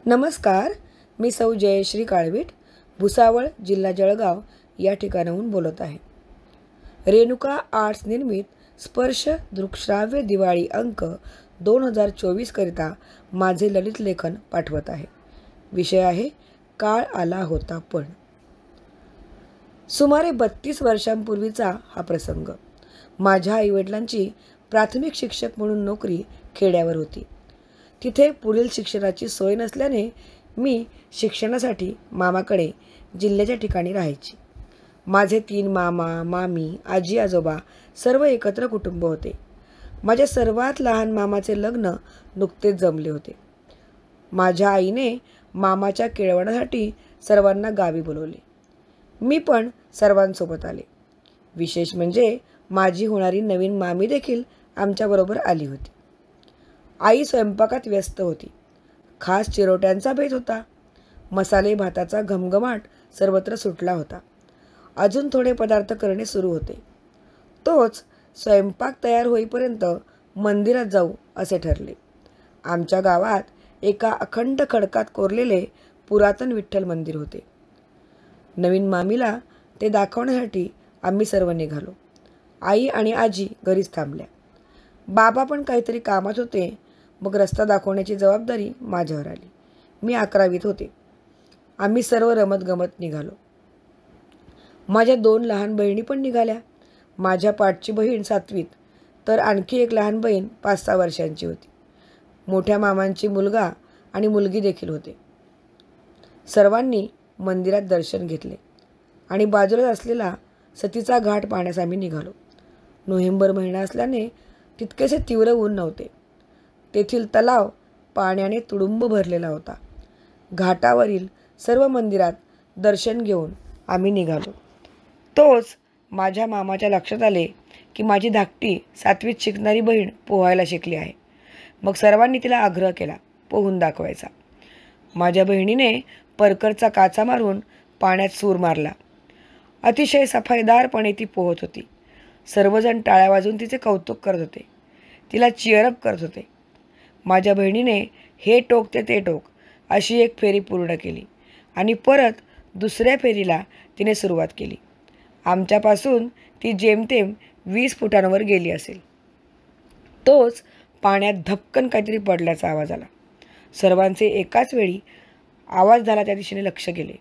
नमस्कार, मी सौ जयश्री काळवीट, भुसावळ, जिल्हा जळगाव या ठिकाणाहून बोलत आहे. रेणुका आर्ट्स निर्मित स्पर्श दृकश्राव्य दिवाळी अंक 2024 करिता माझे ललित लेखन पाठवत आहे. विषय आहे काळ आला होता पण. सुमारे 32 वर्षांपूर्वीचा हा प्रसंग. माझ्या आईवडिलांची प्राथमिक शिक्षक म्हणून नोकरी खेड्यावर होती. तिथे पुढील शिक्षणाची सोय नसल्याने मी शिक्षणासाठी मामाकडे जिल्ह्याच्या ठिकाणी राहायची. माझे 3 मामा, मामी, आजी आजोबा सर्व एकत्र कुटुंब होते. माझ्या सर्वात लहान मामाचे लग्न नुकतेच जमले होते. माझ्या आईने मामाच्या केळवणासाठी सर्वांना गावी बोलवले. मी पण सर्वांसोबत आले. विशेष म्हणजे माझी होणारी नवीन मामी देखील आमच्याबरोबर आली होती. आई स्वयंपाकात व्यस्त होती. खास चिरोट्यांचा बेत होता. मसाले भाताचा घमघमाट सर्वत्र सुटला होता. अजून थोडे पदार्थ करणे सुरू होते. तोच स्वयंपाक तयार होईपर्यंत मंदिरात जाऊ असे ठरले. आमच्या गावात एका अखंड खडकात कोरलेले पुरातन विठ्ठल मंदिर होते. नवीन मामीला ते दाखवण्यासाठी आम्ही सर्व निघालो. आई आणि आजी घरीच थांबल्या. बाबा पण काहीतरी कामात होते. मग रस्ता दाखवण्याची जबाबदारी माझ्यावर आली. मी 11वीत होते. आम्ही सर्व रमत गमत निघालो. माझ्या 2 लहान बहिणी पण निघाल्या. माझ्या पाठची बहीण 7वीत, तर आणखी एक लहान बहीण 5-6 वर्षांची होती. मोठ्या मामांची मुलगा आणि मुलगी देखील होते. सर्वांनी मंदिरात दर्शन घेतले आणि बाजूला असलेला सतीचा घाट पाहण्यास आम्ही निघालो. नोव्हेंबर महिना असल्याने तितकेसे तीव्र ऊन नव्हते. तेथील तलाव पाण्याने तुडुंब भरलेला होता. घाटावरील सर्व मंदिरात दर्शन घेऊन आम्ही निघालो. तोच माझ्या मामाच्या लक्षात आले की माझी धाकटी 7वीत शिकणारी बहीण पोहायला शिकली आहे. मग सर्वांनी तिला आग्रह केला पोहून दाखवायचा. माझ्या बहिणीने परकरचा काचा मारून पाण्यात सूर मारला. अतिशय सफाईदारपणे ती पोहत होती. सर्वजण टाळ्या वाजवून तिचे कौतुक करत होते. तिला चिअरअप करत होते. माझ्या बहिणीने हे टोक ते टोक अशी एक फेरी पूर्ण केली आणि परत दुसऱ्या फेरीला तिने सुरुवात केली. आमच्यापासून ती जेमतेम 20 फुटांवर गेली असेल. तोच पाण्यात धपकन काहीतरी पडल्याचा आवाज आला. सर्वांचे एकाच वेळी आवाज झाला त्या दिशेने लक्ष गेले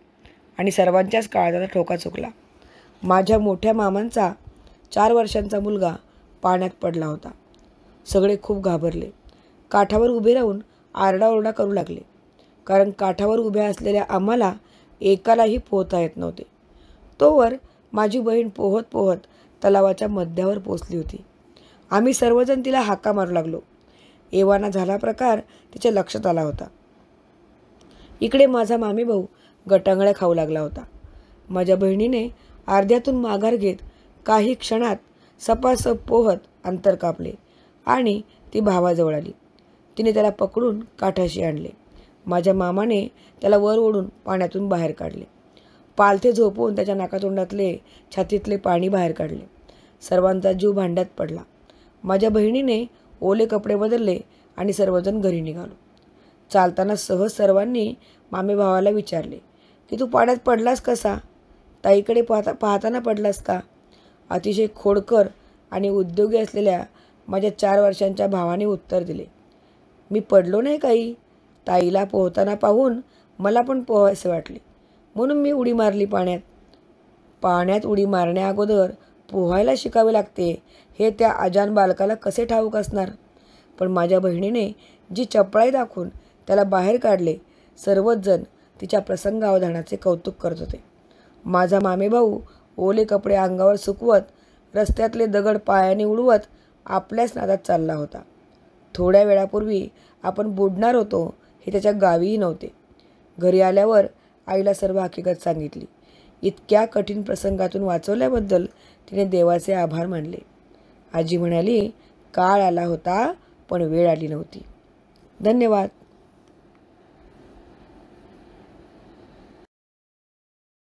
आणि सर्वांच्याच काळजाचा ठोका चुकला. माझ्या मोठ्या मामांचा 4 वर्षांचा मुलगा पाण्यात पडला होता. सगळे खूप घाबरले. काठावर उभे राहून आरडाओरडा करू लागले. कारण काठावर उभ्या असलेल्या आम्हाला एकालाही पोहता येत नव्हते. तोवर माझी बहीण पोहत पोहत तलावाच्या मध्यावर पोचली होती. आम्ही सर्वजण तिला हाका मारू लागलो. एव्हाना झाला प्रकार तिच्या लक्षात आला होता. इकडे माझा मामी भाऊ गटांगळ्या खाऊ लागला होता. माझ्या बहिणीने अर्ध्यातून माघार घेत काही क्षणात सपासप पोहत अंतर कापले आणि ती भावाजवळ आली. तिने त्याला पकडून काठाशी आणले. माझ्या मामाने त्याला वर ओढून पाण्यातून बाहेर काढले. पालथे झोपवून त्याच्या नाकातोंडातले छातीतले पाणी बाहेर काढले. सर्वांचा जीव भांड्यात पडला. माझ्या बहिणीने ओले कपडे बदलले आणि सर्वजण घरी निघालो. चालताना सहज सर्वांनी मामे भावाला विचारले की तू पाण्यात पडलास कसा? ताईकडे पाहताना पडलास का? अतिशय खोडकर आणि उद्योगी असलेल्या माझ्या 4 वर्षांच्या भावाने उत्तर दिले, मी पडलो नाही काही. ताईला पोहताना पाहून मला पण पोहायचे वाटले म्हणून मी उडी मारली पाण्यात. पाण्यात उडी मारण्या अगोदर पोहायला शिकावे लागते हे त्या अजान बालकाला कसे ठाऊक असणार? पण माझ्या बहिणीने जी चपळाई दाखवून त्याला बाहेर काढले. सर्वच जण तिच्या प्रसंगावधानाचे कौतुक करत होते. माझा मामेभाऊ ओले कपडे अंगावर सुकवत रस्त्यातले दगड पायाने उडवत आपल्याच नादात चालला होता. थोड्या वेळापूर्वी आपण बुडणार होतो हे त्याच्या गावीही नव्हते. घरी आल्यावर आईला सर्व हकीकत सांगितली. इतक्या कठीण प्रसंगातून वाचवल्याबद्दल तिने देवाचे आभार मानले. आजी म्हणाली, काळ आला होता पण वेळ आली नव्हती. धन्यवाद.